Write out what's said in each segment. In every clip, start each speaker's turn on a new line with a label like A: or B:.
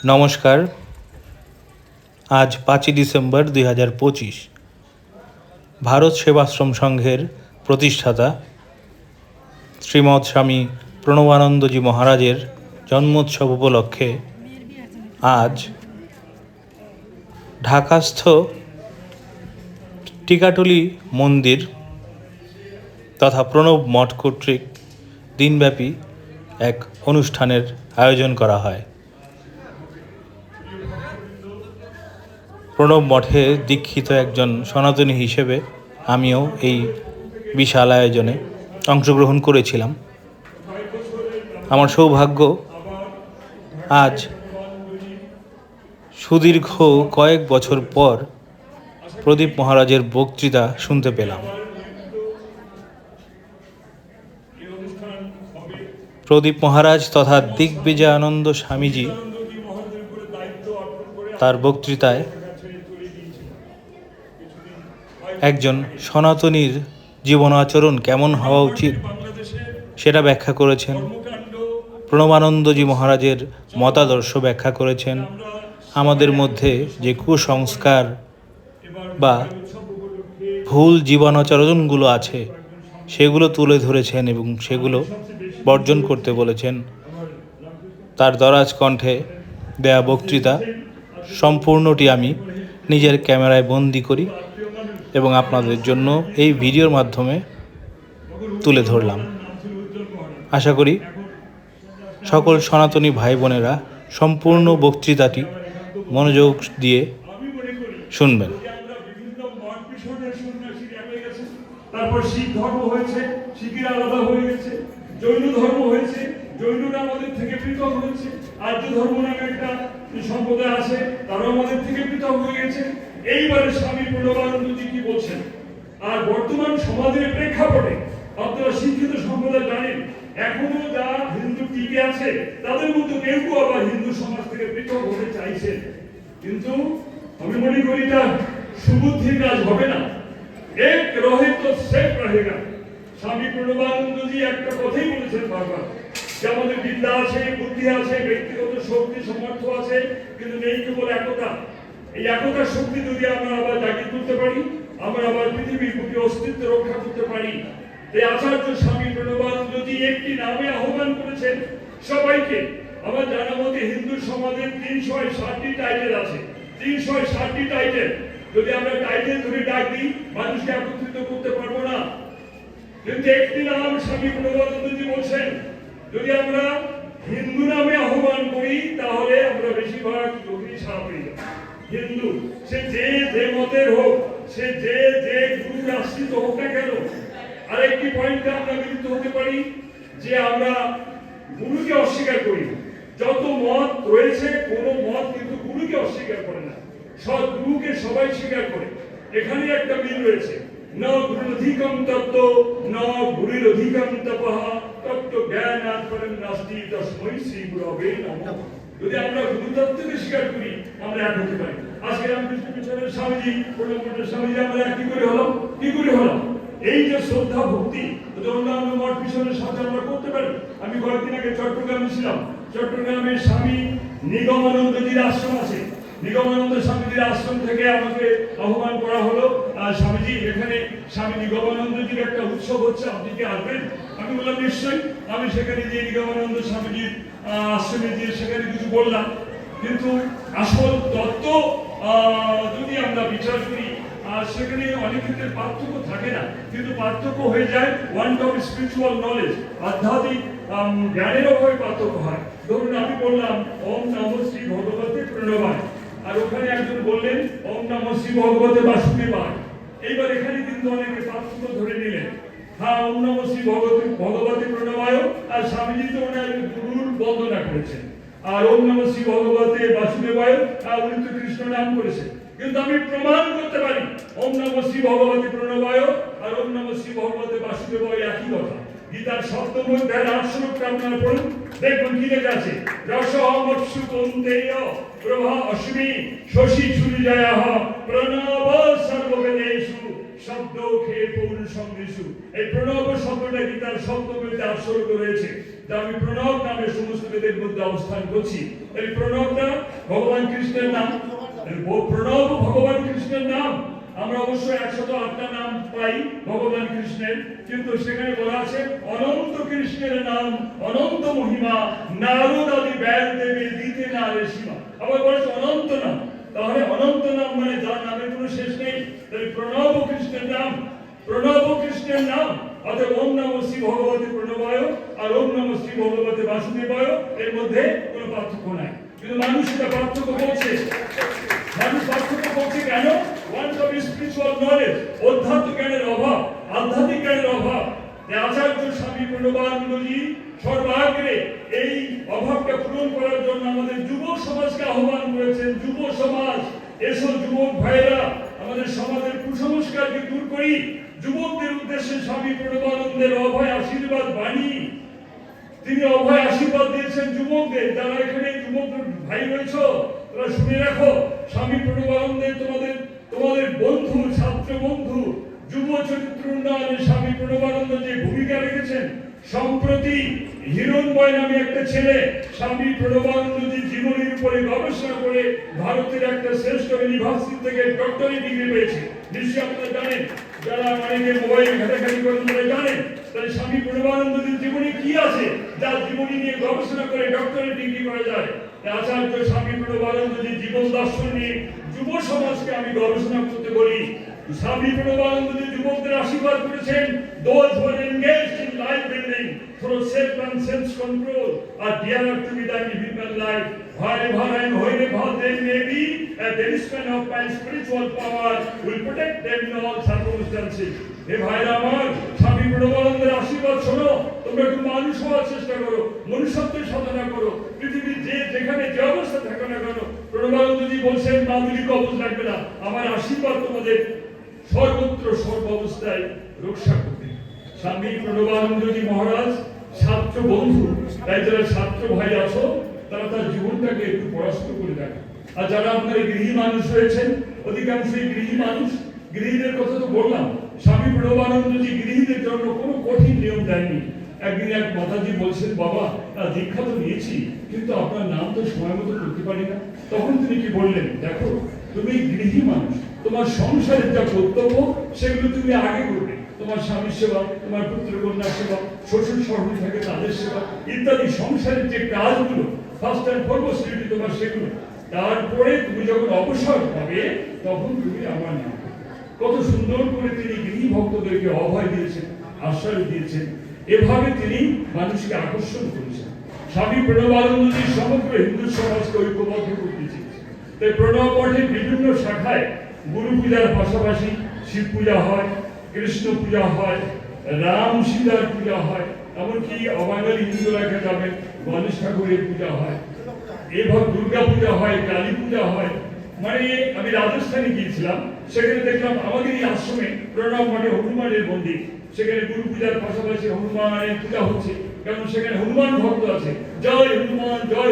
A: নমস্কার। আজ 5ই ডিসেম্বর 2025। ভারত সেবাশ্রম সংঘের প্রতিষ্ঠাতা শ্রীমৎ স্বামী প্রণবানন্দজি মহারাজের জন্মোৎসব উপলক্ষে আজ ঢাকাস্থ টিকাটুলি মন্দির তথা প্রণব মঠ কর্তৃক দিনব্যাপী এক অনুষ্ঠানের আয়োজন করা হয়। প্রণব মঠে দীক্ষিত একজন সনাতনী হিসেবে আমিও এই বিশাল আয়োজনে অংশগ্রহণ করেছিলাম। আমার সৌভাগ্য আজ সুদীর্ঘ কয়েক বছর পর প্রদীপ মহারাজের বক্তৃতা শুনতে পেলাম। প্রদীপ মহারাজ তথা দিগ্বিজয়ানন্দ স্বামীজি তার বক্তৃতায় একজন সনাতনীর জীবন আচরণ কেমন হওয়া উচিত সেটা ব্যাখ্যা করেছেন। প্রণবানন্দজি মহারাজের মতাদর্শ ব্যাখ্যা করেছেন। আমাদের মধ্যে যে কুসংস্কার বা ভুল জীবনাচরণগুলো আছে সেগুলো তুলে ধরেছেন এবং সেগুলো বর্জন করতে বলেছেন। তার দরাজ কণ্ঠে দেয়া বক্তৃতা সম্পূর্ণটি আমি নিজের ক্যামেরায় বন্দি করি এবং আপনাদের জন্য এই ভিডিওর মাধ্যমে তুলে ধরলাম। আশা করি সকল সনাতনী ভাই বোনেরা সম্পূর্ণ বক্তৃতাটি মনোযোগ দিয়ে শুনবেন।
B: তারপর শিখ ধর্ম হয়েছে, শিখেরা আলাদা হয়ে গেছে, জৈন ধর্ম হয়েছে, জৈনরা আমাদের থেকে পৃথক হয়েছে, আর্য ধর্ম নামে একটা সম্প্রদায় আছে, তারাও আমাদের থেকে পৃথক হয়ে গেছে। এইবারে স্বামী প্রণবানন্দজি কি বলছেন, আর বর্তমান সমাজের প্রেক্ষাপটে আপনারা শিক্ষিত সম্প্রদায় জানেন এখনো যা হিন্দু টিকে আছে তাদের মধ্যে কেউ কেউ আবার হিন্দু সমাজ থেকে পৃথক হতে চাইছেন, কিন্তু আমি মনে করি এটা সুবুদ্ধির কাজ হবে না। এক রহে তো শেখ রহেগা। স্বামী প্রণবানন্দজি একটা কথাই বলেছেন বারবার যে আমাদের বিদ্যা আছে, বুদ্ধি আছে, ব্যক্তিগত শক্তি সামর্থ্য আছে, কিন্তু নেই কেবল একতা। এই একতার শক্তি যদি আমরা আবার জাগিয়ে তুলতে পারি, আমরা আবার পৃথিবীর বুকে অস্তিত্ব রক্ষা করতে পারি। এই আচার্য স্বামী প্রণবানন্দজি একটি নামে আহ্বান করেছেন সবাইকে। আমার জানা মতে হিন্দু সমাজের 360টি টাইটেল আছে, 360টি টাইটেল। যদি আমরা টাইটেল ধরে ডাক দিই মানুষকে একত্রিত করতে পারবো না, কিন্তু একটি নাম স্বামী প্রণবানন্দজি বলছেন যদি আমরা হিন্দু নামে আহ্বান করি তাহলে আমরা বেশিরভাগ লোকই সাড়া পেয়ে যাব। হিন্দু সে যে মতের হোক, সে যে গুরু আশ্রিত হোক না কেন। আরেকটি পয়েন্টে আমরা মিলিত হতে পারি যে আমরা গুরুকে অস্বীকার করি। যত মত রয়েছে কোন মত কিন্তু গুরুকে অস্বীকার করে না, সব গুরুকে সবাই স্বীকার করে। এখানে একটা মিল রয়েছে। ন গুরুধিকম তত্ত্ব ন গুরুর অধিকম তপঃ তত্ত্ব জ্ঞানাৎ পরম নাস্তি তস্मै শ্রী গুরবে নমঃ। যদি আমরা গুরুতত্ত্বকে স্বীকার করি আমরা এক হতে পারি। আজকে রামকৃষ্ণ মিশনের স্বামীজি, প্রণবমঠের স্বামীজি আমরা কি করে হলাম? এই যে শ্রদ্ধা ভক্তি অন্যান্য মঠ মিশনের সাথে আমরা করতে পারি। আমি কয়েকদিন আগে চট্টগ্রামে ছিলাম। চট্টগ্রামের স্বামী নিগমানন্দজির আশ্রম আছে। নিগমানন্দ স্বামীজির আশ্রম থেকে আমাকে আহ্বান করা হলো, স্বামীজি এখানে স্বামী নিগমানন্দজির একটা উৎসব হচ্ছে, আপনি কি আসবেন? আমি বললাম নিশ্চয়ই। আমি সেখানে গিয়ে নিগমানন্দ স্বামীজির আশ্রমে গিয়ে সেখানে কিছু বললাম, কিন্তু আসল তত্ত্ব যদি আমরা বিচার করি সেখানে অনেক ক্ষেত্রে পার্থক্য থাকে না, কিন্তু পার্থক্য হয়ে যায় ওয়ান্ট অফ স্পিরিচুয়াল নলেজ, আধ্যাত্মিক জ্ঞানের অভাবে পার্থক্য হয়। ধরুন আমি বললাম ওম নমঃ শ্রী ভগবতে প্রণবায়, আর ওখানে একজন বললেন ওম নমঃ শ্রী ভগবতে বাসুদেবায়। এইবার এখানে কিন্তু অনেকে পার্থক্য ধরে নিলেন। হ্যাঁ, ওম নমঃ শ্রী ভগবতে প্রণবায়, আর স্বামীজি তো ওনার গুরুর বন্দনা করেছেন, আর ওম নমঃ শ্রী ভগবতে বাসুদেবায় উনি তো কৃষ্ণ নাম করেছেন। কিন্তু আমি প্রমাণ করতে পারি ওম নমঃ শ্রী ভগবতে প্রণবায় আর ওম নমঃ শ্রী ভগবতে বাসুদেবায় একই কথা। গীতার সপ্তম অধ্যায়ের 8 শ্লোকটা আপনারা পড়ুন, দেখুন কি লেখা আছে। রসমৎসু কৌন্তেয় প্রভা অশ্মি শশী সূর্যায়ঃ প্রণব সর্ববেদেষু শব্দ খে পৌরুষম ঋষু। এই প্রণব শব্দটা গীতার সপ্তম অধ্যায়ে 8 শ্লোকে রয়েছে। যে আমি প্রণব নামে সমস্ত বেদের মধ্যে অবস্থান করছি। এই প্রণবটা ভগবান কৃষ্ণের নাম, প্রণব ভগবান কৃষ্ণের নাম। আমরা অবশ্য 108টা নাম পাই ভগবান কৃষ্ণের, কিন্তু সেখানে বলা আছে অনন্ত কৃষ্ণের নাম অনন্ত মহিমা, নারদ আদি ব্যাস দেবে দিতে না রে সীমা। আবার বলেছে অনন্ত নাম, তাহলে অনন্ত নাম মানে যার নামের কোনো শেষ নেই। তাই প্রণব কৃষ্ণের নাম, প্রণব কৃষ্ণের নাম। অর্থাৎ ওম নমঃ শ্রী ভগবতে প্রণবায় আর ওম নমঃ শ্রী ভগবতে বাসুদেবায়, এর মধ্যে কোনো পার্থক্য নাই। কিন্তু মানুষ এটা পার্থক্য করছে। মানুষ পার্থক্য করছে কেন? ওয়ান্ট অফ স্পিরিচুয়াল নলেজ, অধ্যাত্ম জ্ঞানের অভাব, আধ্যাত্মিক জ্ঞানের অভাব। আচার্য স্বামী প্রণবানন্দজি সর্বাগ্রে এই অভাবটা পূরণ করার জন্য আমাদের যুব সমাজকে আহ্বান করেছেন। যুব সমাজ, এসব যুবক ভাইরা, আমাদের সমাজের কুসংস্কারকে দূর করি। যুবকদের উদ্দেশ্যে স্বামী প্রণবানন্দের অভয় আশীর্বাদ বাণী। তিনি অভয় আশীর্বাদ দিয়েছেন যুবকদের। যারা এখানে যুবক ভাই রয়েছ, তোমরা শুনে রাখো, স্বামী প্রণবানন্দের তোমাদের বন্ধু, ছাত্র বন্ধু, যুব চরিত্র উন্নয়নে স্বামী প্রণবানন্দ যে ভূমিকা রেখেছেন। সম্প্রতি হিরণময় নামে একটা ছেলে স্বামী প্রণবানন্দজির জীবনের উপরে গবেষণা করে ভারতের একটা শ্রেষ্ঠ ইউনিভার্সিটি থেকে ডক্টরেট ডিগ্রি পেয়েছে। নিশ্চয়ই আপনারা জানেন, যারা অনেকে মোবাইলে ঘাটাঘাটি করেন তারা জানেন। তাহলে স্বামী প্রণবানন্দজির জীবনে কি আছে যার জীবনী নিয়ে গবেষণা করে ডক্টরেট ডিগ্রি করা যায়? আচার্য স্বামী প্রণবানন্দজির জীবন দর্শন নিয়ে যুব সমাজকে আমি গবেষণা করতে বলি। স্বামী প্রণবানন্দজি যুবকদের আশীর্বাদ করেছেন, those who are engaged in life building through self and sense control are dearer to me than human life. Wherever and wherever they may be, a talisman of my spiritual power will protect them in all circumstances. হে ভাইরা আমার, স্বামী প্রণবানন্দের আশীর্বাদ শোনো। তোমরা একটু মানুষ হওয়ার চেষ্টা করো, মনুষ্যত্বের সাধনা করো। পৃথিবীর যেখানে যে অবস্থা থাকো না কেন, প্রণবানন্দজি বলছেন মাধুরী কবজ লাগবে না, আমার আশীর্বাদ তোমাদের সর্বত্র সর্ব অবস্থায় রক্ষা করবে। স্বামী প্রণবানন্দজি মহারাজ ছাত্র বন্ধু, তাই যারা ছাত্র ভাই আছো তারা তার জীবনটাকে একটু পড়াশোনা করে দেখো। আর যারা আপনারা গৃহী মানুষ রয়েছেন, অধিকাংশই গৃহী মানুষ, গৃহীদের কথা তো বললাম। স্বামী প্রণবানন্দজি গৃহীদের জন্য কোনো কঠিন নিয়ম দেননি। একদিন এক মাতাজি বলছেন, বাবা দীক্ষা তো নিয়েছি, কিন্তু আপনার নাম তো সময় মতো করতে পারি না। তখন তিনি কি বললেন, দেখো তুমি গৃহী মানুষ, তোমার সংসারের যা কর্তব্য সেগুলো তুমি আগে করবে। তোমার স্বামীর সেবা, তোমার পুত্র কন্যার সেবা, শ্বশুর শাশুড়ি থাকে তাদের সেবা ইত্যাদি সংসারের যে কাজগুলো ফার্স্ট অ্যান্ড ফরমোস্ট ডিউটি তোমার সেগুলো। তারপরে তুমি যখন অবসর পাবে তখন তুমি আমার নাম। কত সুন্দর করে তিনি গৃহী ভক্তদেরকে অভয় দিয়েছেন, আশ্রয় দিয়েছেন। এভাবে তিনি মানুষকে আকর্ষণ করেছেন। স্বামী প্রণবানন্দজি সমগ্র হিন্দু সমাজকে ঐক্যবদ্ধ করতে চেয়েছেন। তাই প্রণব মঠের বিভিন্ন শাখায় গুরু পূজার পাশাপাশি শিব পূজা হয়, কৃষ্ণ পূজা হয়, রাম সীতার পূজা হয়, এমনকি অবাঙালি হিন্দুরা যাবেন গণেশ ঠাকুরের পূজা হয়, এভাবে দুর্গা পূজা হয়, কালী পূজা হয়। মানে আমি রাজস্থানে গিয়েছিলাম, সেখানে দেখলাম আমাদের এই আশ্রমে প্রণব মঠে হনুমানের মন্দির, সেখানে গুরু পূজার পাশাপাশি হনুমানের পূজা হচ্ছে, কারণ সেখানে হনুমান ভক্ত আছে। জয়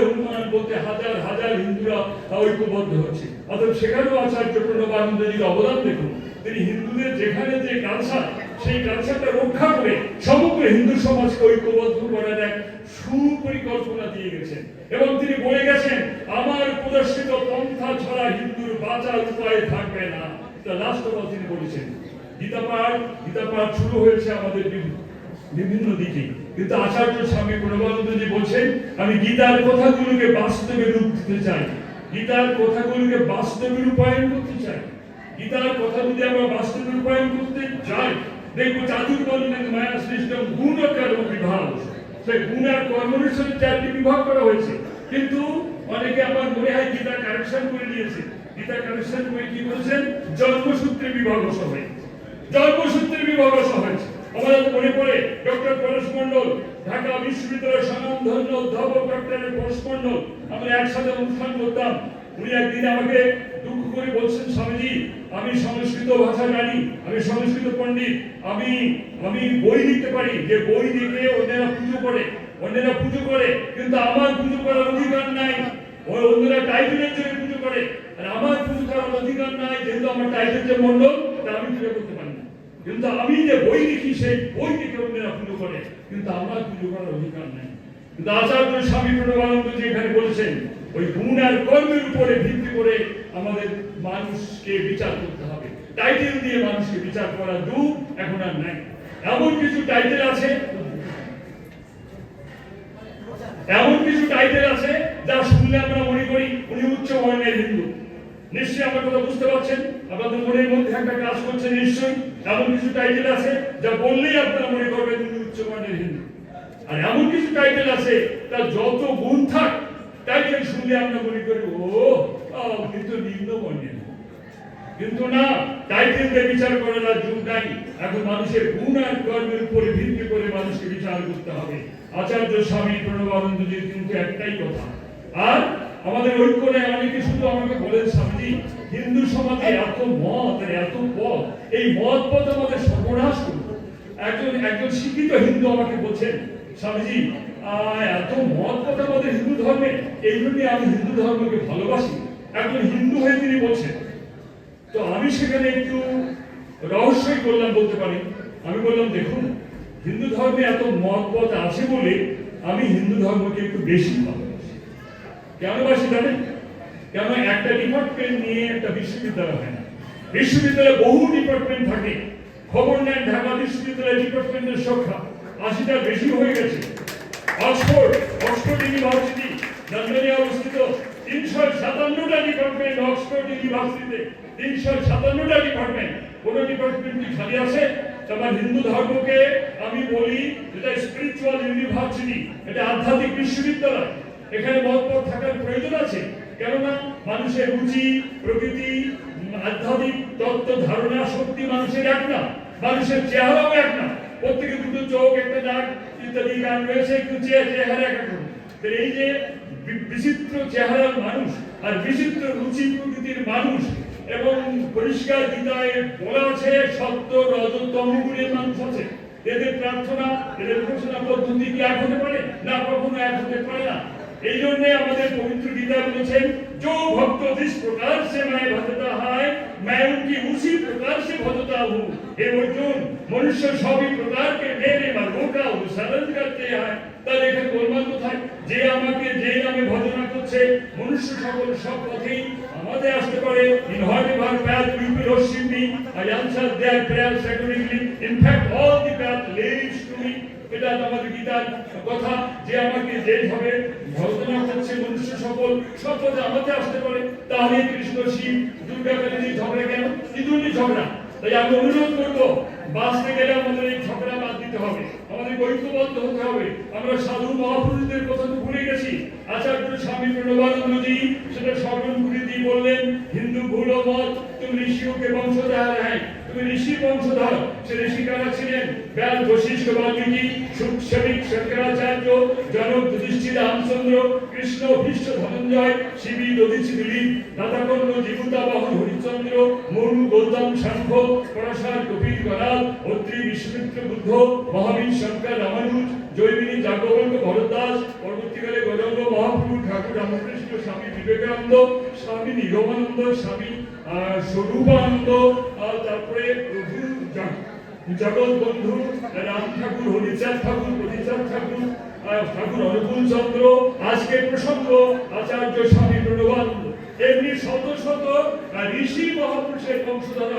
B: হনুমান বলতে হাজার হাজার হিন্দুরা ঐক্যবদ্ধ হচ্ছে। অর্থাৎ সেখানেও আচার্য প্রণবানন্দজির অবদান দেখুন। তিনি হিন্দুদের যেখানে যে কালচার, সেই কালচারটা রক্ষা করে সমগ্র হিন্দু সমাজকে ঐক্যবদ্ধ করার এক সুপরিকল্পনা দিয়ে গেছেন। এবং তিনি বলে গেছেন, আমার প্রদর্শিত পন্থা ছাড়া হিন্দুর বাঁচার উপায় থাকবে না। লাস্ট অফ অল তিনি বলেছেন, গীতা পাঠ শুরু হয়েছে আমাদের বিভিন্ন দিকে, কিন্তু আচার্য স্বামী প্রণবানন্দজি বলছেন, আমি গীতার কথাগুলোকে বাস্তবে রূপ দিতে চাই, গীতার কথাগুলোকে বাস্তবে রূপায়ণ করতে চাই। গীতার কথা যদি আমরা বাস্তবে রূপায়ণ করতে চাই, দেখবো চাতুর্বর্ণের মায়া সৃষ্টম গুণ ও কর্ম বিভাগ, সেই গুণ আর কর্মের সাথে 4টি বিভাগ করা হয়েছে। কিন্তু অনেকে আমার মনে হয় গীতা কারেকশন করে দিয়েছে। গীতা কারেকশন করে কি বলছেন, জন্মসূত্রে বিভাগ হয়েছে, জন্মসূত্রে বিভাগ হয়েছে। আমাদের মনে পড়ে ডক্টর পরেশ মন্ডল, ঢাকা বিশ্ববিদ্যালয়ের স্বনামধন্য অধ্যাপক ডক্টর পরেশ মন্ডল, আমরা একসাথে অনুষ্ঠান করতাম। উনি একদিন আমাকে দুঃখ করে বলছেন, স্বামীজি আমি সংস্কৃত ভাষা জানি, আমি সংস্কৃত পণ্ডিত, আমি বই লিখতে পারি, যে বই লিখে অন্যেরা পুজো করে, কিন্তু আমার পুজো করার অধিকার নাই। ওই অন্যরা টাইটেলের জন্য পুজো করে, আর আমার পুজো করার অধিকার নাই, যেহেতু আমার টাইটেল যে মন্ডল, তা আমি পুজো করতে পারি না। কিন্তু আমি যে বই লিখি, সেই বই লিখে অন্যরা পুজো করে, কিন্তু আমার পুজো করার অধিকার নাই। কিন্তু আচার্য স্বামী প্রণবানন্দজি এখানে বলেছেন ওই গুণ আর কর্মের উপরে ভিত্তি করে আমাদের মানুষকে বিচার করতে হবে। টাইটেল দিয়ে মানুষকে বিচার করার যুগ এখন আর নাই। এমন কিছু টাইটেল আছে যা শুনলে আমরা মনে করি উনি উচ্চ বর্ণের হিন্দু। নিশ্চয়ই আমার কথা বুঝতে পারছেন, আপনাদের মনের মধ্যে একটা কাজ করছে নিশ্চয়ই। এমন কিছু টাইটেল আছে যা বললেই আপনারা মনে করবেন উনি উচ্চ বর্ণের হিন্দু। আর এমন কিছু টাইটেল আছে তার যত গুণ থাক, টাইটেল শুনলে আমরা মনে করি উনি তো নিম্ন বর্ণের। কিন্তু না, টাইটেল দিয়ে বিচার করার আর যুগ নাই। এখন মানুষের গুণ আর কর্মের উপরে ভিত্তি করে মানুষকে বিচার করতে হবে। আচার্য স্বামী প্রণবানন্দজির কিন্তু একটাই কথা। আর আমাদের ঐক্য নেই। অনেকে শুধু আমাকে বলেন, স্বামীজি হিন্দু সমাজে এত মত আর এত পথ, এই মত পথ আমাদের সর্বনাশ করবে। একজন শিক্ষিত হিন্দু আমাকে বলছেন, স্বামীজি এত মত পথ আমাদের হিন্দু ধর্মে, এই জন্য আমি হিন্দু ধর্মকে ভালোবাসি। একজন হিন্দু হয়ে তিনি বলছেন। তো আমি সেখানে একটু রহস্যই করলাম বলতে পারি। আমি বললাম, দেখুন হিন্দু ধর্মে এত মত পথ আছে বলে আমি হিন্দু ধর্মকে একটু বেশি ভালোবাসি। কেন বাসি জানেন? কেন একটা ডিপার্টমেন্ট নিয়ে একটা বিশ্ববিদ্যালয় হয় না। বিশ্ববিদ্যালয়ে বহু ডিপার্টমেন্ট থাকে। খবর নেন ঢাকা বিশ্ববিদ্যালয় ডিপার্টমেন্টের সংখ্যা 80টার বেশি হয়ে গেছে। অক্সফোর্ড ইউনিভার্সিটি লন্ডনে অবস্থিত 357টা ডিপার্টমেন্ট। অক্সফোর্ড ইউনিভার্সিটিতে 357টা ডিপার্টমেন্ট। কোন ডিপার্টমেন্ট কি খালি আছে? আমার হিন্দু ধর্মকে আমি বলি এটা স্পিরিচুয়াল ইউনিভার্সিটি, এটা আধ্যাত্মিক বিশ্ববিদ্যালয়। এখানে মতপথ থাকার প্রয়োজন আছে। কেননা মানুষের রুচি, প্রকৃতি, আধ্যাত্মিক তত্ত্ব, ধারণা, শক্তি মানুষের এক না। মানুষের চেহারাও এক না। প্রত্যেকে দুটো চোখ, একটা নাক ইত্যাদি গান রয়েছে, কিন্তু চেহারা এক এক। এই যে বিচিত্র চেহারার মানুষ আর বিচিত্র রুচি প্রকৃতির মানুষ, এবং পরিষ্কার গীতায় বলা আছে সত্য রজ তম গুণের মানুষ আছে। এদের প্রার্থনা, এদের ঘোষণা পদ্ধতি কি এক হতে পারে? না, কখনো এক হতে পারে না। এই জন্য আমাদের পবিত্র গীতা বলেছেন, जो भक्त जिस प्रकार से मैं भजता है मैं उनकी उसी प्रकार से भजता हूँ। हे अर्जुन, मनुष्य सभी प्रकार के मेरे मार्गों का अनुसरण करते हैं। তার এখানে বলবার কোথায় যে আমাকে যে নামে ভজনা করছে, মনুষ্য সকল সব পথেই আমাদের আসতে পারে। In whatever path people worship me, I answer their prayers accordingly. In fact, all the path leads to me. এটা আমাদের গীতার কথা, যে আমাকে যেভাবে ভজনা করছে মনুষ্য সকল সব পথে আমাদের আসতে পারে। তাহলে কৃষ্ণ, শিব, দুর্গা কালী ঝগড়া কেন? কি জন্য ঝগড়া? তাই আমি অনুরোধ করবো, বাঁচতে গেলে আমাদের এই ঝগড়া বাদ দিতে হবে, আমাদের ঐক্যবদ্ধ হতে হবে। আমরা সাধু মহাপুরুষদের কথা তো ভুলে গেছি। আচার্য স্বামী প্রণবানন্দজি সেটা স্মরণ করে দিয়ে বললেন, হিন্দু ভুল মত তুমি ঋষিও কে বংশধর হ্যাঁ, তুমি ঋষি বংশধর। সে ঋষি কারা ছিলেন? ব্যাস, বশিষ্ঠ, বাল্মীকি, সুখশ্রমিক, শঙ্করাচার্য, জনক, যুধিষ্ঠির, রামচন্দ্র, কৃষ্ণ, ভীষ্ম, ধনঞ্জয়, শিবি, দধিচি, দিলীপ, দাতাকর্ণ, জীবুতা, বাহন, হরিশ্চন্দ্র, মনু, গৌতম, সাংখ্য, পরাশর, কপিল, গণাল, অত্রি, বিশ্বমিত্র, বুদ্ধ, মহাবীর, শঙ্কর, রামানুজ, জৈমিনী, যাজ্ঞবল্ক্য, ভরদ্বাজ, পরবর্তীকালে গৌরাঙ্গ মহাপ্রভু, ঠাকুর রামকৃষ্ণ, স্বামী বিবেকানন্দ, স্বামী নিগমানন্দ, স্বামী স্বরূপানন্দ, তারপরে প্রভু জগৎ বন্ধু রাম ঠাকুর, হরিচাঁদ ঠাকুর, হরিচাঁদ ঠাকুর, ঠাকুর অনুকূল চন্দ্র। আজকের প্রসঙ্গ আচার্য স্বামী প্রণবানন্দ। এমনি শত শত ঋষি মহাপুরুষের বংশধর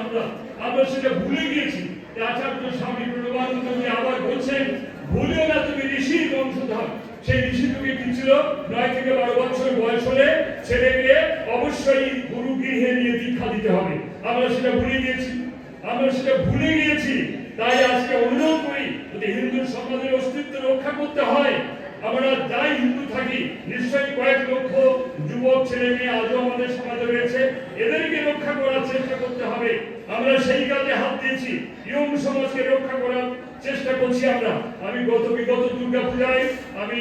B: আমরা সেটা ভুলে গিয়েছি। আচার্য স্বামী প্রণবানন্দজি আবার বলছেন, ভুলেও না তুমি ঋষির বংশধর। সেই ঋষি যুগে কি ছিল? 9 থেকে 12 বছর বয়স হলে ছেলেকে অবশ্যই গুরু গৃহে নিয়ে দীক্ষা দিতে হবে। আমরা সেটা ভুলে গিয়েছি। তাই আজকে অনুরোধ করি, যদি হিন্দু সমাজের অস্তিত্ব রক্ষা করতে হয়, আমরা যাই হিন্দু থাকি, নিশ্চয়ই কয়েক লক্ষ যুবক ছেলে মেয়ে আজও আমাদের সমাজে রয়েছে, এদেরকে রক্ষা করার চেষ্টা করতে হবে। আমরা সেই কাজে হাত দিয়েছি, ইয়ং সমাজকে রক্ষা করার চেষ্টা করছি আমরা। আমি বিগত দুর্গা পূজায় আমি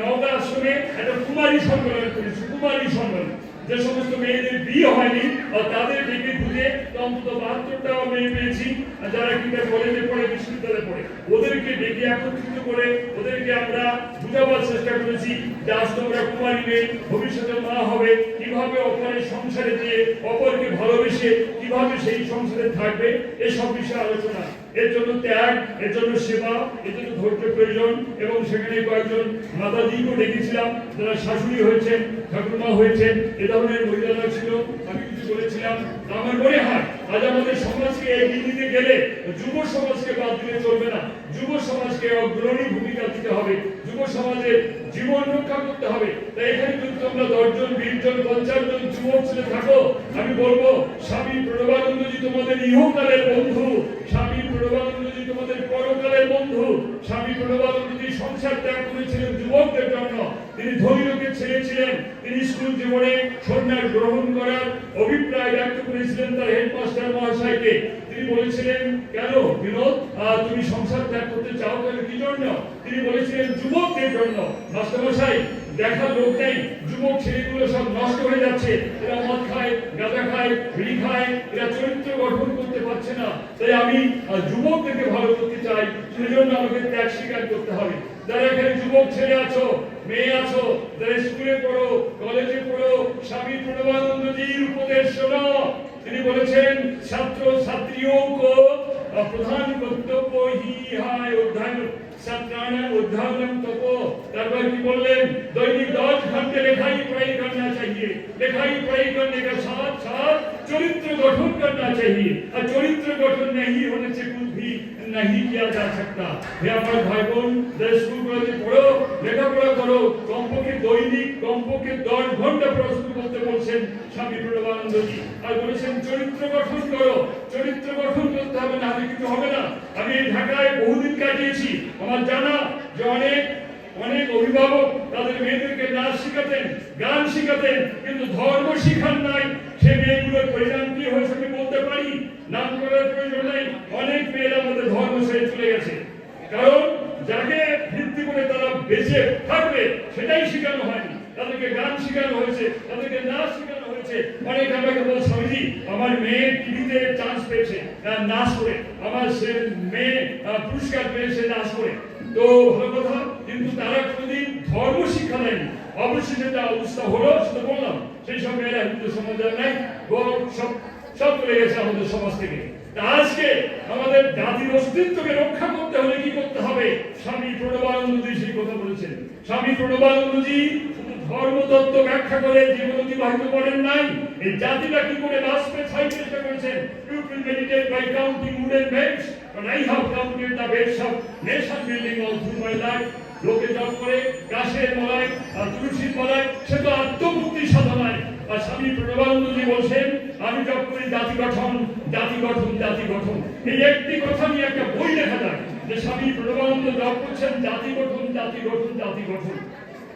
B: নওগাঁ আশ্রমে একটা কুমারী সম্মেলন করেছি। কুমারী সম্মেলন, যে সমস্ত মেয়েদের বিয়ে হয়নি তাদের ডেকে খুঁজে অন্তত 72টা মেয়ে পেয়েছি, যারা কিনা কলেজে পড়ে, বিশ্ববিদ্যালয়ে পড়ে, ওদেরকে ডেকে একত্রিত করে ওদেরকে আমরা বুঝাবার চেষ্টা করেছি যে আজ তোমরা কুমারী মেয়ে, ভবিষ্যতে মা হবে, কিভাবে অপরের সংসারে দিয়ে অপরকে ভালো ভালোবেসে কিভাবে সেই সংসারে থাকবে এসব বিষয়ে আলোচনা। এর জন্য ত্যাগ, এর জন্য সেবা, এর জন্য ধৈর্য প্রয়োজন। এবং সেখানে কয়েকজন মাতাজিকেও ডেকেছিলাম যারা শাশুড়ি হয়েছেন, ঠাকুরমা হয়েছেন, এ ধরনের মহিলারা ছিল। আমি কিছু বলেছিলাম। আমার মনে হয় আজ আমাদের সমাজকে এগিয়ে নিতে গেলে যুব সমাজকে বাদ দিলে চলবে না। যুব সমাজকে অগ্রণী ভূমিকা দিতে হবে, যুব সমাজের জীবন রক্ষা করতে হবে। তাই এখানে যদি তোমরা 10 জন, 20 জন, 50 জন যুবক ছেলে থাকো, আমি বলবো স্বামী প্রণবানন্দজি তোমাদের ইহকালের বন্ধু, স্বামী প্রণবানন্দজি তোমাদের পরকালের বন্ধু। স্বামী প্রণবানন্দজি সংসার ত্যাগ করেছিলেন যুবকদের জন্য। তিনি ধৈর্যকে ছেড়েছিলেন। তিনি স্কুল জীবনে সন্ন্যাস গ্রহণ করার অভিপ্রায় ব্যক্ত করেছিলেন তার হেডমাস্টার মহাশয়কে। তিনি বলেছিলেন, কেন বিনোদ তুমি সংসার ত্যাগ করতে চাও, কেন, কি জন্য? তিনি বলেছিলেন যুবকদের জন্য। মাস্টারমশাই, দেখার লোক নেই, যুবক ছেলেগুলো সব নষ্ট হয়ে যাচ্ছে। এরা মদ খায়, গাঁজা খায়, বিড়ি খায়, এরা চরিত্র গঠন করতে পারছে না। তাই আমি যুবকদেরকে ভালো করতে চাই, সেজন্য আমাকে ত্যাগ স্বীকার করতে হবে। যারা এখানে যুবক ছেলে আছো, মেয়ে আছো, যারা স্কুলে পড়ো, কলেজে পড়ো, স্বামী প্রণবানন্দজির উপদেশ শোনো। তিনি বলেছেন ছাত্র ছাত্রীও কো প্রধান কর্তব্য হি হয় অধ্যয়ন ছাত্রাণা অধ্যয়ন তপো। তারপর কি বললেন? দৈনিক 10 ঘন্टे लिखाई पढ़ाई करना चाहिए। लिखाई पढ़ाई करने के साथ साथ चरित्र गठन करना चाहिए। और चरित्र गठन नहीं होने से कुछ भी नहीं किया जा सकता। हे আমার ভাই বোন, স্কুল কলেজে পড়ো, লেখাপড়া করো, কমপক্ষে দৈনিক কমপক্ষে 10 ঘন্টা পড়াশোনা করতে বলছেন স্বামী প্রণবানন্দজি। আর বলেছেন চরিত্র গঠন করো। চরিত্র গঠন করতে হবে, না হলে কিছু হবে না। আমি ঢাকায় বহুদিন কাটিয়েছি। আমার জানা যে অনেক অভিভাবক তাদের মেয়েদেরকে নাচ শিখাতেন, গান শিখাতেন, কিন্তু ধর্ম শিখান নাই। সে মেয়েগুলোর পরিণাম কি হয়েছে আমি বলতে পারি, নাম করার প্রয়োজন নেই। অনেক মেয়েরা আমাদের ধর্ম ছেড়ে চলে গেছে, কারণ যাকে ভিত্তি করে তারা বেঁচে থাকবে সেটাই শেখানো হয়নি। তাদেরকে গান শেখানো হয়েছে, তাদেরকে নাচ শেখানো হয়েছে। অনেক আমাকে বল, স্বামীজি আমার মেয়ে টিভিতে চান্স পেয়েছে নাচ করে, আমার সে মেয়ে পুরস্কার পেয়েছে নাচ করে। তো ভালো কথা, কিন্তু তারা কোনোদিন ধর্ম শিক্ষা দেয়নি। অবশ্যই যেটা অবস্থা হলো সেটা বললাম, সেই সব মেয়েরা হিন্দু সমাজের নাই, সব চলে গেছে আমাদের সমাজ থেকে। আজকে আমাদের জাতির অস্তিত্বকে রক্ষা করতে হলে কি করতে হবে? স্বামী প্রণবানন্দজি সেই কথা বলেছেন। স্বামী প্রণবানন্দজি শুধু ধর্মতত্ত্ব ব্যাখ্যা করে জীবন অতিবাহিত করেন নাই, এই জাতিটা কি করে বাঁচবে তাই চেষ্টা করেছেন। You will meditate by counting wooden beds, but I have counted the beds of nation building all through my life. লোকে জপ করে গাছের মলায় আর তুলসীর মলায়, সে তো আত্মমুক্তি সাধনায়। আর স্বামী প্রণবানন্দজি বলছেন, আমি জপ করি জাতি গঠন, জাতি গঠন, জাতি গঠন। এই একটি কথা নিয়ে একটা বই লেখা যায় যে স্বামী প্রণবানন্দ জপ করছেন জাতি গঠন, জাতি গঠন, জাতি গঠন।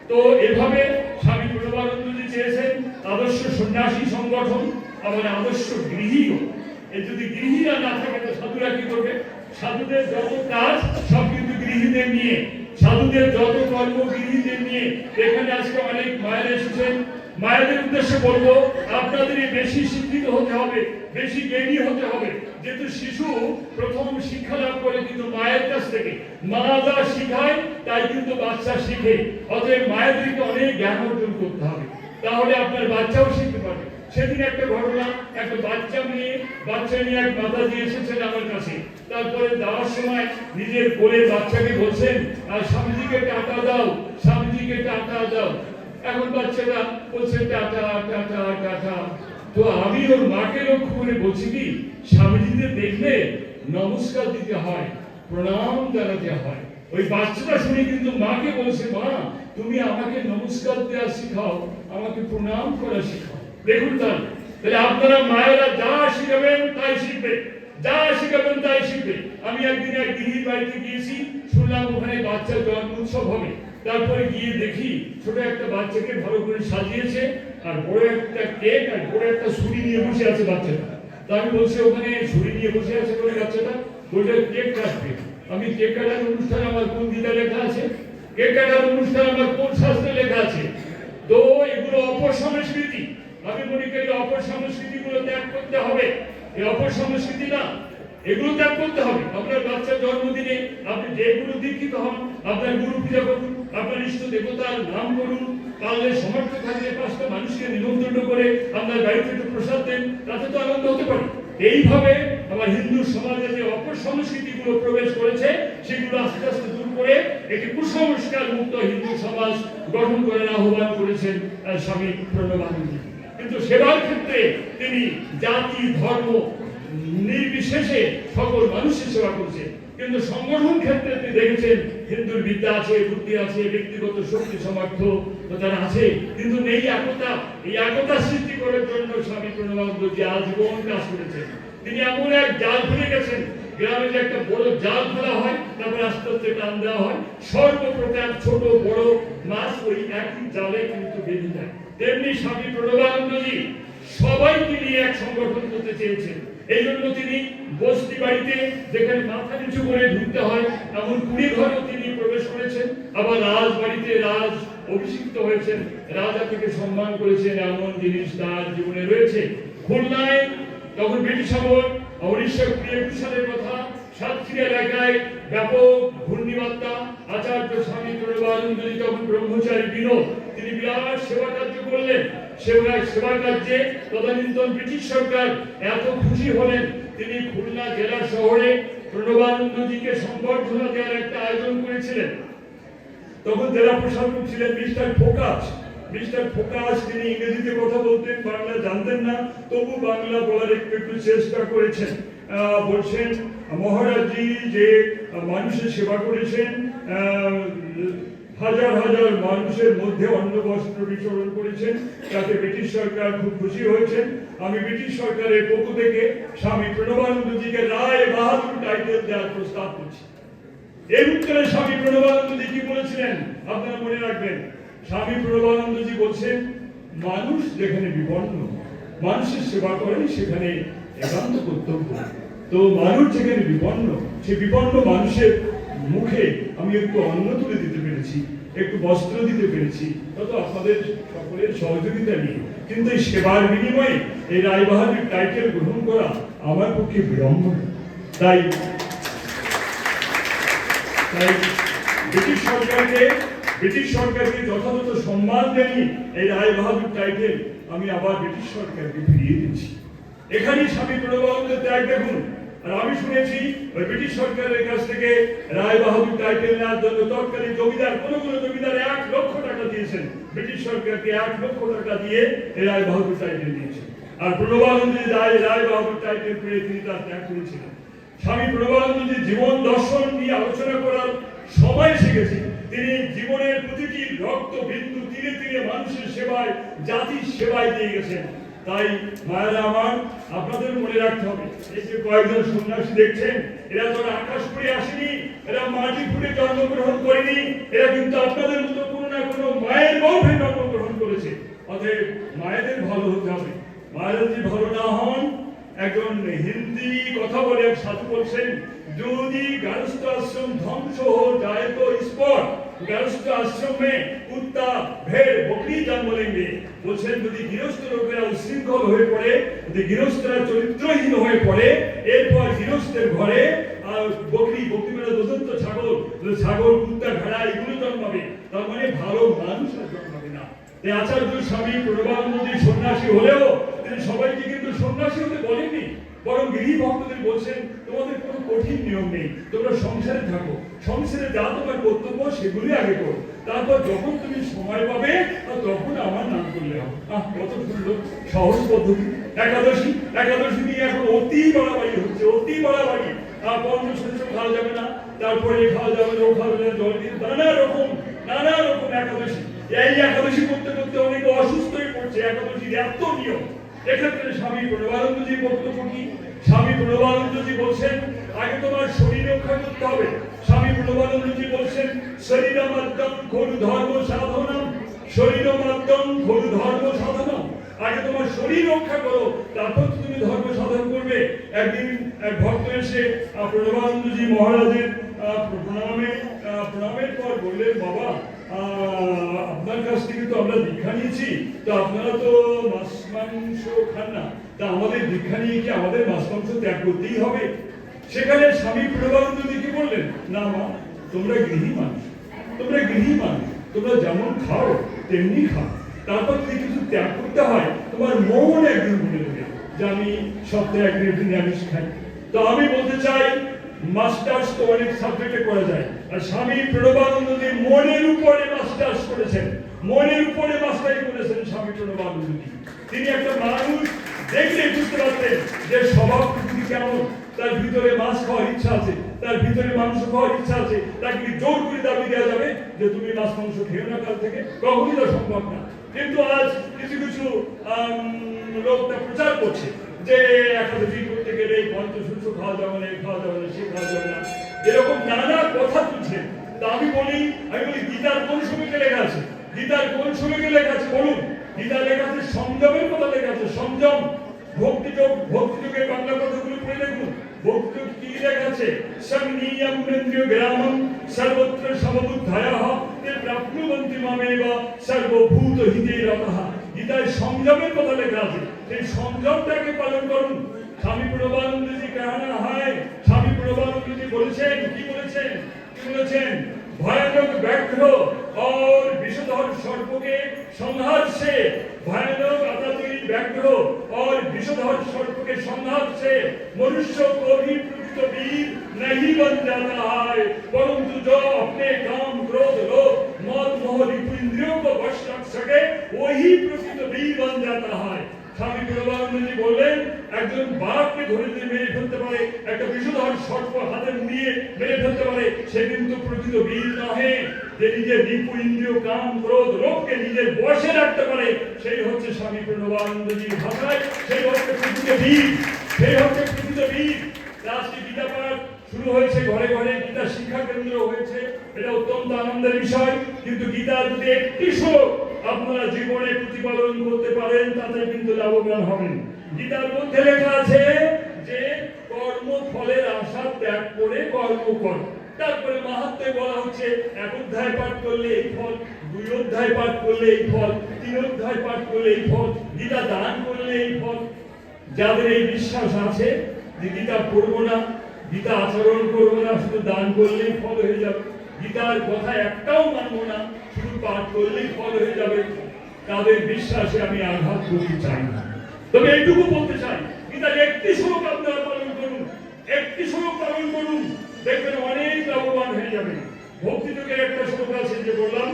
B: তো এভাবে স্বামী প্রণবানন্দজি চেয়েছেন আদর্শ সন্ন্যাসী সংগঠন, আবার আদর্শ গৃহীও। এই যদি গৃহীরা না থাকে তো সাধুরা কি করবে? সাধুদের যত কাজ সব কিন্তু গৃহীদের নিয়ে, সাধুদের যত কর্ম গৃহীদের নিয়ে। এখানে আজকে অনেক মায়েরা এসেছেন, মায়েদের উদ্দেশ্যে বলবো আপনাদের বেশি শিক্ষিত হতে হবে, বেশি জ্ঞানী হতে হবে। যেহেতু শিশু প্রথম শিক্ষা লাভ করে কিন্তু মায়ের কাছ থেকে, মা যা শিখায় তাই কিন্তু বাচ্চা শিখে। অতএব মায়েদেরকে অনেক জ্ঞান অর্জন করতে হবে, তাহলে আপনার বাচ্চাও শিখতে পারবে। সেদিন একটা ঘটনা, একটা বাচ্চা নিয়ে এক মাতাজি এসেছেন আমার কাছে। তারপরে যাওয়ার সময় নিজের কোলের বাচ্চাকে বলছেন, আর স্বামীজিকে টাকা দাও, স্বামীজিকে টাকা দাও। এখন বাচ্চাটা বলছে টাটা টাটা টাটা। তো আমি ওর মাকে লক্ষ্য করে বলছি কি, স্বামীজিদের দেখলে নমস্কার দিতে হয়, প্রণাম জানাতে হয়। ওই বাচ্চাটা শুনে কিন্তু মাকে বলছে, মা তুমি আমাকে নমস্কার দেওয়া শিখাও, আমাকে প্রণাম করা শিখাও। দেখুন তাহলে আপনারা মায়েরা যা শিখাবেন তাই শিখবে, যা শিখাবেন তাই শিখবে। আমি একদিন এক গৃহীর বাড়িতে গিয়েছি, শুনলাম ওখানে বাচ্চার জন্ম উৎসব হবে। তারপরে গিয়ে দেখি ছোট একটা বাচ্চাকে ভালো করে সাজিয়েছে, আর বড় একটা কেক আর বড় একটা ছুরি নিয়ে বসে আছে বাচ্চাটা। তো আমি বলছি, ওখানে ছুরি নিয়ে বসে আছে বলে বাচ্চাটা বলছে কেক কাটবে। আমি কেক কাটার অনুষ্ঠান আমার কোন দিদা লেখা আছে, কেক কাটার অনুষ্ঠান আমার কোন শাস্ত্রে লেখা আছে? তো এগুলো অপসংস্কৃতি। আমি মনে করি অপসংস্কৃতি গুলো ত্যাগ করতে হবে। এই অপসংস্কৃতি না, এগুলো ত্যাগ করতে হবে। আপনার বাচ্চার জন্মদিনে আপনি যেগুলো দীক্ষিত হন, আপনার গুরু পূজা করুন, আপনার ইষ্ট দেবতার নাম করুন, পারলে সমর্থ থাকলে 5টা মানুষকে নিমন্ত্রণ করে আপনার বাড়িতে একটু প্রসাদ দেন। তাতে তো আনন্দ হতে পারে। এইভাবে আমার হিন্দু সমাজে যে অপসংস্কৃতিগুলো প্রবেশ করেছে সেগুলো আস্তে আস্তে দূর করে একটি কুসংস্কার মুক্ত হিন্দু সমাজ গঠন করার আহ্বান করেছেন স্বামী প্রণবানন্দজি। কিন্তু সেবার ক্ষেত্রে তিনি জাতি ধর্ম নির্বিশেষে সকল মানুষের সেবা করছেন। কিন্তু সংগঠন ক্ষেত্রে তিনি দেখেছেন হিন্দুর বিদ্যা আছে, বুদ্ধি আছে, ব্যক্তিগত শক্তি সামর্থ্য তারা আছে, কিন্তু নেই একতা। এই একতা সৃষ্টি করার জন্য স্বামী প্রণবানন্দজি আজীবন কাজ করেছেন। তিনি এমন এক জাল ফেলে গেছেন, গ্রামে যে একটা বড় জাল ফেলা হয়, তারপরে আস্তে আস্তে টান দেওয়া হয়, সর্বপ্রকার ছোট বড় মাছ ওই একই জালে কিন্তু বেঁধে যায়। তেমনি স্বামী প্রণবানন্দজি সবাইকে নিয়ে এক সংগঠন করতে চেয়েছেন। এই জন্য তিনি বস্তি বাড়িতে যেখানে মাথা নিচু করে ঢুকতে হয় এমন কুড়ি ঘরেও তিনি প্রবেশ করেছেন। আবার রাজবাড়িতে রাজ অভিষিক্ত হয়েছেন, রাজা থেকে সম্মান করেছেন, এমন জিনিস তার জীবনে রয়েছে। খুলনায় তখন ব্রিটিশ আমল 1921 সালের কথা, সাতক্ষীরা এলাকায় ব্যাপক ঘূর্ণিবার্তা। আচার্য স্বামী প্রণবানন্দজি তখন ব্রহ্মচারী বিনোদ, তিনি বিরাট সেবা কার্য করলেন। সেবা কার্যে তদানীন্তন ব্রিটিশ সরকার এত খুশি হলেন, তিনি খুলনা জেলা শহরে প্রণবানন্দজিকে সংবর্ধনা দেওয়ার একটা আয়োজন করেছিলেন। তখন জেলা প্রশাসক ছিলেন মিস্টার ফোকাস। মিস্টার ফোকাস তিনি ইংরেজিতে কথা বলতেন, বাংলা জানতেন না, তবু বাংলা বলার একটু চেষ্টা করেছেন। বলছেন মহারাজজি যে মানুষের সেবা করেছেন, হাজার হাজার মানুষের মধ্যে অন্ন বস্ত্র বিতরণ করেছেন, তাতে ব্রিটিশ সরকার খুব খুশি হয়েছেন। আমি ব্রিটিশ সরকারের পক্ষ থেকে স্বামী প্রণবানন্দজিকে রায় বাহাদুর টাইটেল দেওয়ার প্রস্তাব করছি। এর উত্তরে স্বামী প্রণবানন্দজি কি বলেছিলেন আপনারা মনে রাখবেন। স্বামী প্রণবানন্দজি বলছেন, মানুষ যেখানে বিপন্ন, মানুষের সেবা করেন সেখানে একান্ত কর্তব্য। তো মানুষ যেখানে বিপন্ন, সেই বিপন্ন মানুষের মুখে আমি একটু অন্ন তুলে দিতে পেরেছি, একটু বস্ত্র দিতে পেরেছি, তত আপনাদের সকলের সহযোগিতা নিয়ে। কিন্তু এই সেবার বিনিময়ে এই রায়বাহাদুর টাইটেল গ্রহণ করা আমার পক্ষে বিড়ম্বনা। তাই ব্রিটিশ সরকারকে যথাযথ সম্মান জানিয়ে এই রায়বাহাদুর টাইটেল আমি আবার ব্রিটিশ সরকারকে ফিরিয়ে দিচ্ছি। এখানেই স্বামী প্রণবানন্দের ত্যাগ দেখুন। আর আমি শুনেছি ওই ব্রিটিশ সরকারের কাছ থেকে রায়বাহাদুর টাইটেল নেওয়ার জন্য তৎকালীন জমিদার, কোন জমিদার 1 লক্ষ টাকা দিয়েছেন, ব্রিটিশ সরকারকে 1 লক্ষ টাকা দিয়ে এই রায়বাহাদুর টাইটেল দিয়েছেন। আর প্রণবানন্দজি রায়বাহাদুর টাইটেল পেয়ে তিনি তার ত্যাগ করেছিলেন। স্বামী প্রণবানন্দজি জীবন দর্শন নিয়ে আলোচনা করার সময় শিখেছেন। তিনি জীবনের প্রতিটি রক্ত বিন্দু তীরে তীরে মানুষের সেবায়, জাতির সেবায় দিয়ে গেছেন। তাই মায়েরা আমার, আপনাদের মনে রাখতে হবে, এই যে কয়েকজন সন্ন্যাসী দেখছেন, এরা তো আকাশ ফুঁড়ে আসেনি, এরা মাটি ফুঁড়ে জন্মগ্রহণ করেনি, এরা কিন্তু আপনাদের মতো কোনো না কোনো মায়ের গর্ভে জন্মগ্রহণ করেছে। অতএব মায়েদের ভালো হতে হবে। মায়েরা যদি ভালো না হন, একজন হিন্দি কথা বলে এক সাধু বলছেন, যদি গার্হস্থ আশ্রম ধ্বংস हो जाए तो इस पर গার্হস্থ আশ্রমে কুত্তা ভেড় বকরি জন্ম लेंगे। বলছেন যদি গৃহস্থ লোকেরা উশৃঙ্খল হয়ে পড়ে, যদি গৃহস্থরা চরিত্রহীন হয়ে পড়ে, এরপর গৃহস্থের ঘরে বকরি মানে দন্ত ছাগল, ছাগল কুত্তা ভেড়া এগুলো জন্মাবে। তার মানে ভালো মানুষ আর জন্মাবে না। এই আচার্য স্বামী প্রণবানন্দজি সন্ন্যাসী হলেও তিনি সবাইকে কিন্তু সন্ন্যাসী হতে বলেননি, বরং গৃহী ভক্তদের বলছেন তোমাদের কোনো কঠিন নিয়ম নেই, তোমরা সংসারে থাকো, সংসারে যা তোমার কর্তব্য সেগুলি আগে করো, তারপর যখন তুমি সময় পাবে তখন আমার নাম করলে হবে। কত সুন্দর সহজ পদ্ধতি। একাদশী নিয়ে এখন অতি বাড়াবাড়ি হচ্ছে, অতি বাড়াবাড়ি। পঞ্চশস্য খাওয়া যাবে না, তারপরে খাওয়া যাবে না, ও খাওয়া যাবে জল দিয়ে, নানা রকম একাদশী। এই একাদশী করতে করতে অনেকে অসুস্থ হয়ে পড়ছে। একাদশীর এত নিয়ম। এক্ষেত্রে স্বামী প্রণবানন্দজির বক্তব্য কি? স্বামী প্রণবানন্দজি বলছেন আগে তোমার শরীর রক্ষা করতে হবে। স্বামী প্রণবানন্দজি বলছেন শরীরমাদ্যম খলু ধর্ম সাধনম, শরীরমাদ্যম খলু ধর্ম সাধনম। আগে তোমার শরীর রক্ষা করো, তারপর তুমি ধর্ম সাধন করবে। একদিন এক ভক্ত এসে প্রণবানন্দজি মহারাজের প্রণামের পর বললেন, বাবা আপনার কাছ থেকে তো আমরা দীক্ষা নিয়েছি, তো আপনারা তো মাছ মাংস খান না, তা আমাদের দীক্ষা নিয়ে কি আমাদের মাছ মাংস ত্যাগ করতেই হবে? সেখানে স্বামী প্রণবানন্দজি কি বললেন, না মা, তোমরা গৃহী মানুষ, তোমরা যেমন খাও তেমনি খাও, তারপর যদি কিছু ত্যাগ করতে হয় তোমার মন একদিন বলে দেবে, যে আমি সপ্তাহে একদিন নিরামিষ খাই। তো আমি বলতে চাই মাস্টার্স তো অনেক সাবজেক্টে করা যায়, আর স্বামী প্রণবানন্দ মনের উপরে মাস্টার্স করেছেন, মনের উপরে মাস্টারি করেছেন স্বামী প্রণবানন্দ। তিনি একটা মানুষ দেখলে বুঝতে পারতেন যে স্বভাব প্রকৃতি কেমন, তার ভিতরে মাছ খাওয়ার ইচ্ছা আছে, তার ভিতরে মাংস খাওয়ার ইচ্ছা আছে, তাকে কি জোর করে দাবি দেওয়া যাবে যে তুমি মাছ মাংস খেও না কাল থেকে? কখনই তা সম্ভব না। কিন্তু আজ কিছু কিছু লোক তা প্রচার করছে যে একাদশী করতে গেলে পঞ্চশস্য খাওয়া যাবে না, খাওয়া যাবে না, সে খাওয়া যাবে না, এরকম নানা কথা তুলছে। তা আমি বলি গীতার কোন শ্লোকে লেখা আছে? গীতার কোন শ্লোকে লেখা আছে বলুন? গীতা লেখা আছে সংযমের কথা লেখা আছে, সংযম। ভক্তিযোগের বাংলা কথাগুলো পড়ে দেখুন। ভক্তিযোগ কি লেখা আছে? সংনিয়ম ইন্দ্রিয় গ্রামম সর্বত্র সমবুদ্ধায়ঃ তে প্রাপ্নুবন্তি মামেব সর্বভূত হিতে রতঃ। গীতায় সংযমের কথা লেখা আছে, সেই সংযমটাকে পালন করুন। স্বামী প্রণবানন্দজি কাহানা হয়, স্বামী প্রণবানন্দজি বলেছেন, কি বলেছেন? কি বলেছেন? भयानक व्याघ्र और विषधर सर्प के संहार से, भयानक आतंकी व्याघ्र और विषधर सर्प के संहार से मनुष्य को भी प्रकृत वीर नहीं बन जाता है, परंतु जो अपने काम क्रोध लोभ मद मोह इंद्रियों को वश रख सके वही प्रकृत वीर बन जाता है। স্বামী প্রণবানন্দজি বললেন একজন বাঘকে ধরে যদি মেরে ফেলতে পারে, একটা বিষধর সর্প হাতে মুড়িয়ে মেরে ফেলতে পারে, সে কিন্তু প্রকৃত বীর নহে। যে নিজের রিপু ইন্দ্রিয় কাম ক্রোধ লোভকে নিজের বশে রাখতে পারে, সেই হচ্ছে স্বামী প্রণবানন্দজির ভাষায় সেই হচ্ছে প্রকৃত বীর, সেই হচ্ছে প্রকৃত বীর। আজকে গীতা পাঠ শুরু হয়েছে, ঘরে ঘরে গীতা শিক্ষা কেন্দ্র হয়েছে, এটা অত্যন্ত আনন্দের বিষয়। কিন্তু গীতা যদি একটি শ্লোক আপনারা জীবনে প্রতিপালন করতে পারেন তাতে কিন্তু লাভবান হবেন। গীতার মধ্যে লেখা আছে যে কর্ম ফলের আশা ত্যাগ করে কর্ম কর। তারপরে মাহাত্ম্যে বলা হচ্ছে এক অধ্যায় পাঠ করলে এই ফল, দুই অধ্যায় পাঠ করলে এই ফল, তিন অধ্যায় পাঠ করলে এই ফল, গীতা দান করলে এই ফল। যাদের এই বিশ্বাস আছে যে গীতা পড়বো না, গীতা আচরণ করবো না, শুধু দান করলেই ফল হয়ে যাবে, গীতার কথা একটাও মানবো না, শুধু পাঠ করলেই ফল হয়ে যাবে, তাদের বিশ্বাসে আমি আঘাত করতে চাই না। তবে এইটুকু বলতে চাই, গীতার একটি শ্লোক আপনারা পালন করুন, একটি শ্লোক পালন করুন, দেখবেন অনেক লাভবান হয়ে যাবে। ভক্তিযোগের একটা শ্লোক আছে যে বললাম,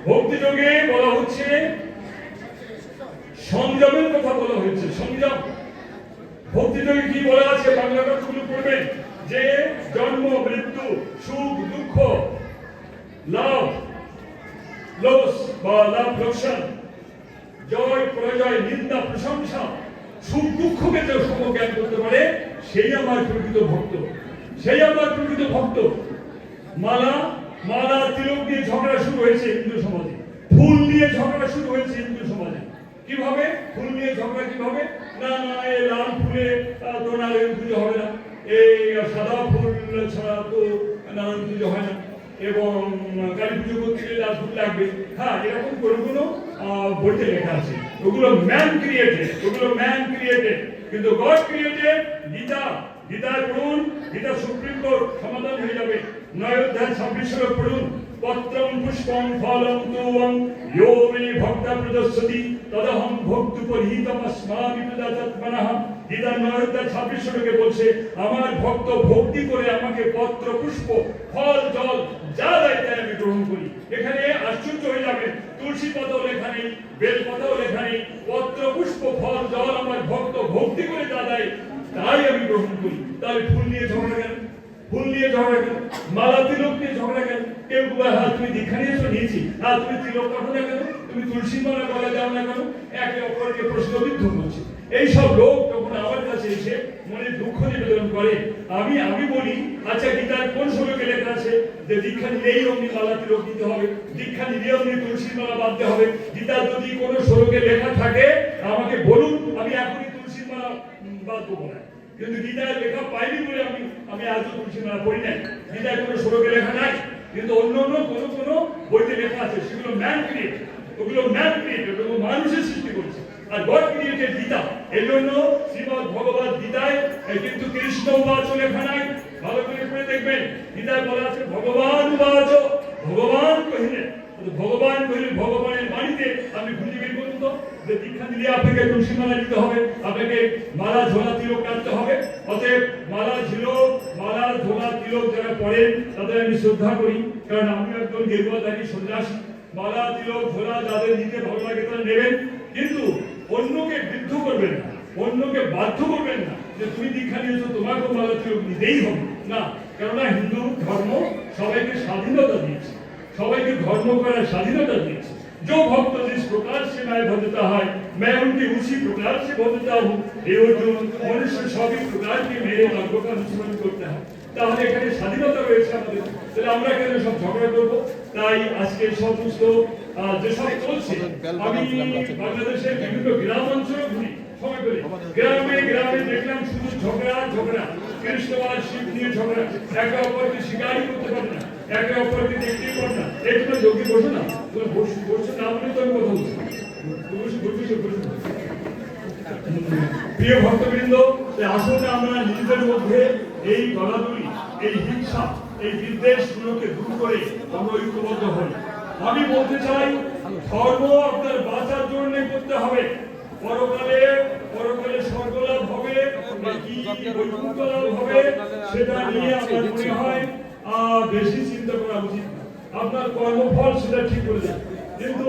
B: ভক্তিযোগে বলা হচ্ছে সংযমের কথা বলা হয়েছে, সংযম। ভক্তিযোগে কি বলা আছে বাংলা কথাগুলো পড়বেন যে জন্ম মৃত্যু সুখ দুঃখ লাভ লস বা লাভ লোকসান জয় পরাজয় নিন্দা প্রশংসা সুখ দুঃখকে যে সমজ্ঞান করতে পারে সেই আমার প্রকৃত ভক্ত, সেই আমার প্রকৃত ভক্ত। মালা তিলক নিয়ে ঝগড়া শুরু হয়েছে হিন্দু সমাজে, ফুল নিয়ে ঝগড়া শুরু হয়েছে হিন্দু সমাজে। কিভাবে ফুল নিয়ে ঝগড়া? কিভাবে? না না, এই লাল ফুলে তো নারায়ণ পুজো হবে না, এই সাদা ফুল ছাড়া তো নারায়ণ পুজো হয় না, এবং কালী পুজো করতে গেলে লাল ফুল লাগবে। হ্যাঁ, এরকম কোনো বইতে লেখা আছে। ওগুলো ম্যান ক্রিয়েটেড, ওগুলো ম্যান ক্রিয়েটেড, কিন্তু গড ক্রিয়েটেড। গীতায় পড়ুন, গীতা সুপ্রিম কোর্ট সমাধান হয়ে যাবে। 9 অধ্যায় 26 শ্লোক পড়ুন। পত্রম পুষ্পম ফলম তুম ইয়ো মে ভক্তা প্রদর্শতি তদহং ভক্তুপরহিতমস্মামি প্রদাতৎমনঃ। গীতার 9 অধ্যায় 26 শ্লোকে বলছে আমার ভক্ত ভক্তি করে আমাকে পত্র পুষ্প ফল জল যা দেয় তাই আমি গ্রহণ করি। এখানে আশ্চর্য হয়ে যাবেন, তুলসী পাতাও লেখা নেই, বেল পাতাও লেখা নেই, পত্র পুষ্প ফল জল আমার ভক্ত ভক্তি করে যা দেয় তাই আমি গ্রহণ করি। তাহলে ফুল নিয়ে ঝগড়া কেন? ফুল নিয়ে ঝগড়া কেন? মালা তিলক নিয়ে ঝগড়া কেন? কেউ হ্যাঁ তুমি দীক্ষা নিয়েছো, নিয়েছি, হ্যাঁ তুমি তিলক কাটো না কেন, তুমি তুলসী মালা গলা দাও না কেন, একে অপরকে প্রশ্নবিদ্ধ করছে। এইসব লোক যখন আমার কাছে এসে মনে দুঃখ নিবেদন করে, আমি বলি আচ্ছা গীতার কোন শ্লোকে লেখা আছে যে দীক্ষা নিলেই অমনি মালা তিলক দিতে হবে, দীক্ষা নিলে অমনি তুলসী মালা বাঁধতে হবে? গীতার যদি কোনো শ্লোকে লেখা থাকে আমাকে বলুন, আমি এখনই তুলসী মালা বাঁধবো না। কিন্তু গীতায় লেখা পাইনি বলে আমি আজও তুলসী মালা পড়ি নাই। গীতায় কোনো শ্লোকে লেখা নাই, কিন্তু অন্য কোনো বইতে লেখা আছে, সেগুলো ম্যান ক্রিয়েটেড, ওগুলো ম্যান ক্রিয়েটেড, ওগুলো মানুষের সৃষ্টি করেছে। আর গড ক্রিয়েটেড গীতা, এই জন্য শ্রীমদ ভগবদ গীতায় কিন্তু কৃষ্ণ উবাচ লেখা নাই। ভালো করে পড়ে দেখবেন, গীতায় বলা আছে ভগবান উবাচ, ভগবান কহিলেন। ভগবান কহিলেন, ভগবানের বাণীতে আপনি খুঁজে বের করুন তো যে দীক্ষা দিলে আপনাকে তুলসী মালা দিতে হবে, আপনাকে মালা ঝোলা তিলক কাটতে হবে। অতএব মালা ঝোলা তিলক যারা পড়েন তাদের আমি শ্রদ্ধা করি, কারণ আমি একজন গেরুয়াধারী সন্ন্যাসী। মালা তিলক ঝোলা যাদের নিতে ভালো লাগে তারা নেবেন, কিন্তু অন্যকে বিদ্ধ করবেন না, অন্যকে বাধ্য করবেন না যে তুমি দীক্ষা নিয়েছো তোমাকেও মালা তিলক নিতেই হবে না। কেননা হিন্দু ধর্ম সবাইকে স্বাধীনতা দিয়েছে, সবাইকে ধর্ম করার স্বাধীনता দিয়েছে। जो भक्त जिस प्रकार से मैं भजता है मैं उनके उसी प्रकार से भजता हूँ। ये जो मनुष्य सभी प्रकार के मेरे मार्ग का अनुसरण करता है, তাহলে এখানে স্বাধীনতা রয়েছে আমাদের, তাহলে আমরা কেন সব ঝগড়া করবো? তাই আজকে সমস্ত যেসব চলছে, আমি বাংলাদেশের বিভিন্ন গ্রাম অঞ্চলে ঘুরি, সময় করে গ্রামে গ্রামে দেখলাম শুধু ঝগড়া, কৃষ্ণ আর শিব নিয়ে ঝগড়া, একে অপরকে স্বীকারই করতে পারে না, একে অপরকে দেখতেই পারে না। এই জন্য যোগী বসো না, তুমি বসছো না বলে তো আমি কথা বলছি, প্রিয় ভক্তবৃন্দ, আসুন আমরা নিজেদের মধ্যে এই দলাদলি, এই হিংসা, এই বিদ্বেষগুলোকে দূর করে আমরা ঐক্যবদ্ধ হই। আমি বলতে চাই, ধর্ম আপনার বাঁচার জন্য করতে হবে। পরকালে স্বর্গলাভ হবে নাকি বৈকুণ্ঠ লাভ হবে সেটা নিয়ে আমার মনে হয় বেশি চিন্তা করা উচিত না। আপনার কর্মফল সেটা ঠিক করে যাবে, কিন্তু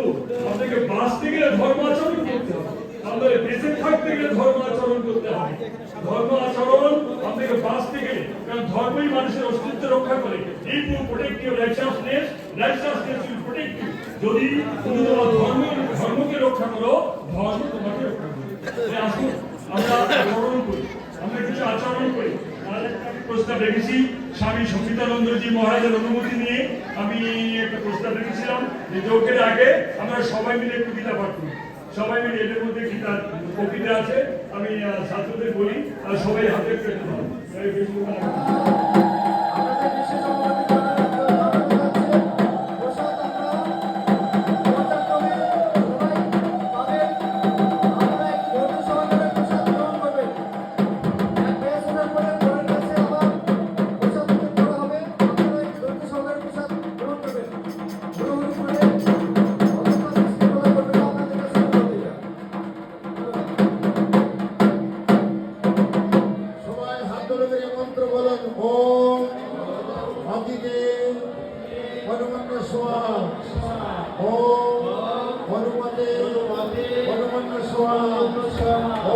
B: আপনাকে বাঁচতে গেলে ধর্ম আচরণ করতে হবে, আমাদের বেঁচে থাকতে গেলে ধর্ম আচরণ করতে হবে। ধর্ম আচরণ আপনাকে বাঁচতে গেলে, কারণ ধর্মই মানুষের অস্তিত্ব রক্ষা করে। If you protect your righteousness, righteousness will protect you. যদি তুমি তোমার ধর্মকে রক্ষা করো, ধর্ম তোমাকে রক্ষা করবে। আসুন আমরা আচরণ করি, আমরা কিছু আচরণ করি। প্রস্তাব রেখেছি স্বামী সচিতানন্দজি মহারাজের অনুমতি নিয়ে, আমি একটা প্রস্তাব রেখেছিলাম যে যোগের আগে আমরা সবাই মিলে একটু গীতা পাঠ করি। সবাই মিলে, এদের মধ্যে গীতা কবিতা আছে, আমি ছাত্রদের বলি আর সবাই হাতে পেতে পারো।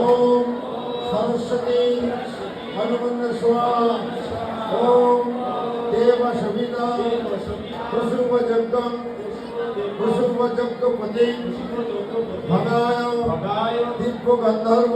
C: ओम सरस्वती हनुमन्त स्वाहा ओम देव सविता प्रसुभ जगपति भगाय दिव्य गंधर्व